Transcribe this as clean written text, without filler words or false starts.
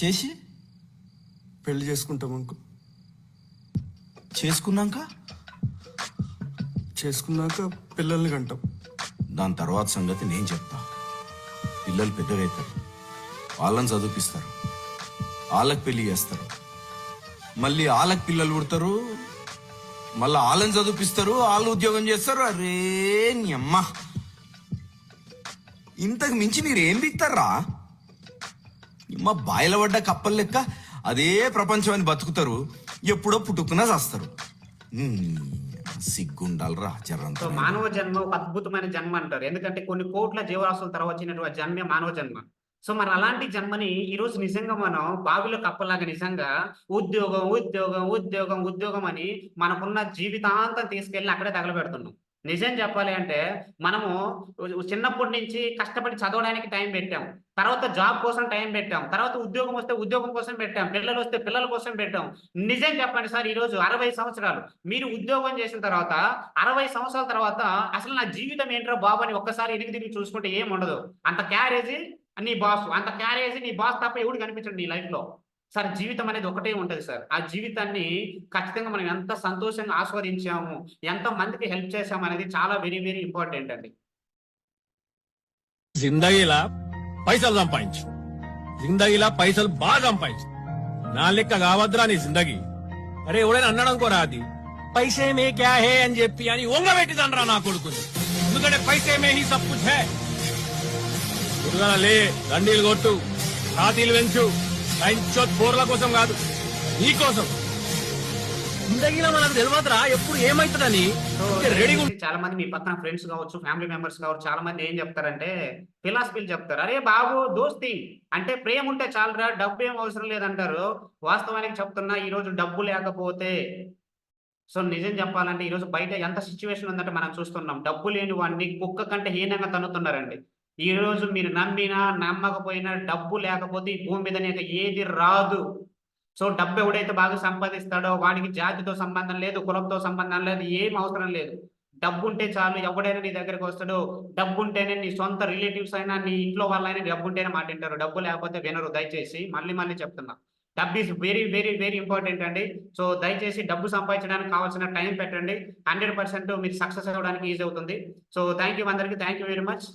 చేసి పెళ్లి చేసుకుంటాం అనుకో. చేసుకున్నాక చేసుకున్నాక పిల్లల్ని కంటాం. దాని తర్వాత సంగతి నేను చెప్తా. పిల్లలు పెద్దగవుతారు, వాళ్ళని చదివిపిస్తారు, వాళ్ళకి పెళ్లి చేస్తారు, మళ్ళీ వాళ్ళకి పిల్లలు పుడతారు, మళ్ళీ వాళ్ళని చదివిపిస్తారు, వాళ్ళు ఉద్యోగం చేస్తారు. అరే నీ అమ్మ, ఇంతకు మించి మీరు ఏం బిక్తారా? ఇమ్మ బాయిల పడ్డ కప్పలు లెక్క అదే ప్రపంచం అని బతుకుతారు, ఎప్పుడో పుట్టుకున్నా చేస్తారు. సిగ్గుండాలరా సో మానవ జన్మ ఒక అద్భుతమైన జన్మ అంటారు. ఎందుకంటే కొన్ని కోట్ల జీవరాశుల తర్వాత వచ్చినటువంటి జన్మే మానవ జన్మ. సో మరి అలాంటి జన్మని ఈ రోజు నిజంగా మనం బావిలో కప్పలాగా నిజంగా ఉద్యోగం ఉద్యోగం ఉద్యోగం ఉద్యోగం అని మనకున్న జీవితాంతం తీసుకెళ్ళి అక్కడే తగలబెడుతున్నాం. నిజం చెప్పాలి అంటే మనము చిన్నప్పటి నుంచి కష్టపడి చదవడానికి టైం పెట్టాం, తర్వాత జాబ్ కోసం టైం పెట్టాం, తర్వాత ఉద్యోగం వస్తే ఉద్యోగం కోసం పెట్టాం, పిల్లలు వస్తే పిల్లల కోసం పెట్టాం. నిజం చెప్పండి సార్, ఈ రోజు 60 సంవత్సరాలు మీరు ఉద్యోగం చేసిన తర్వాత 60 సంవత్సరాల తర్వాత అసలు నా జీవితం ఏంట్రా బాబు అని ఒక్కసారి ఎనిమిది తిరిగి చూసుకుంటే ఏం ఉండదు. అంత క్యారేజీ నీ బాస్, అంత క్యారేజీ నీ బాస్ తప్ప ఎవడు కనిపించండి నీ లైఫ్ లో. సార్ జీవితం అనేది ఒకటే ఉంటుంది సార్. ఆ జీవితాన్ని ఖచ్చితంగా మనం ఎంత సంతోషంగా ఆస్వాదించాము, ఎంత మందికి హెల్ప్ చేసాము అనేది చాలా వెరీ వెరీ ఇంపార్టెంట్ అండి. జిందగీలా పైసలు సంపాదించు, జిందగీలా పైసలు బాగా సంపాదించు. నా లెక్క కావద్దురా నీ జిందగీ. అరే ఎవడైనా అన్నాడు అనుకోరా, అది పైసే మే క్యా హే అని చెప్పి అని ఒంగబెట్టిదనరా నా కొడుకుని. ఎందుకంటే పైసే మే హీ సబ్ కుచ్ హై. లే దండీలు కొట్టు, రాతీలు పెంచు, పోర్ల కోసం కాదు, నీ కోసం. జిందగీలో మనకు తెలియదురా ఎప్పుడు ఏమైతుందని. చాలా మంది మీ పక్కన ఫ్రెండ్స్ కావచ్చు, ఫ్యామిలీ మెంబర్స్ కావచ్చు, చాలా మంది ఏం చెప్తారంటే ఫిలాసఫీలు చెప్తారు. అరే బాబు దోస్తి అంటే ప్రేమ ఉంటే చాలరా, డబ్బు ఏం అవసరం లేదంటారు. వాస్తవానికి చెప్తున్నా, ఈ రోజు డబ్బు లేకపోతే, సో నిజం చెప్పాలంటే ఈరోజు బయట ఎంత సిచ్యువేషన్ ఉందంటే మనం చూస్తున్నాం. డబ్బు లేని వాడిని కుక్క కంటే హీనంగా తన్నుతున్నారండి. ఈ రోజు మీరు నమ్మినా నమ్మకపోయినా డబ్బు లేకపోతే ఈ భూమి మీద ఏది రాదు. సో డబ్బు ఎవడైతే బాగా సంపాదిస్తాడో వాడికి జాతితో సంబంధం లేదు, కులంతో సంబంధం లేదు, ఏం అవసరం లేదు. డబ్బు ఉంటే చాలు, ఎవడైనా నీ దగ్గరికి వస్తాడు. డబ్బు ఉంటేనే నీ సొంత రిలేటివ్స్ అయినా నీ ఇంట్లో వాళ్ళైనా డబ్బు ఉంటేనే మాట వింటారు. డబ్బు లేకపోతే వినరు. దయచేసి మళ్ళీ మళ్ళీ చెప్తున్నా, డబ్బు is very very very important అండి. సో దయచేసి డబ్బు సంపాదించడానికి కావాల్సిన టైం పెట్టండి. 100% మీరు సక్సెస్ అవ్వడానికి ఈజీ అవుతుంది. సో థ్యాంక్ యూ అందరికీ, థ్యాంక్ యూ వెరీ మచ్.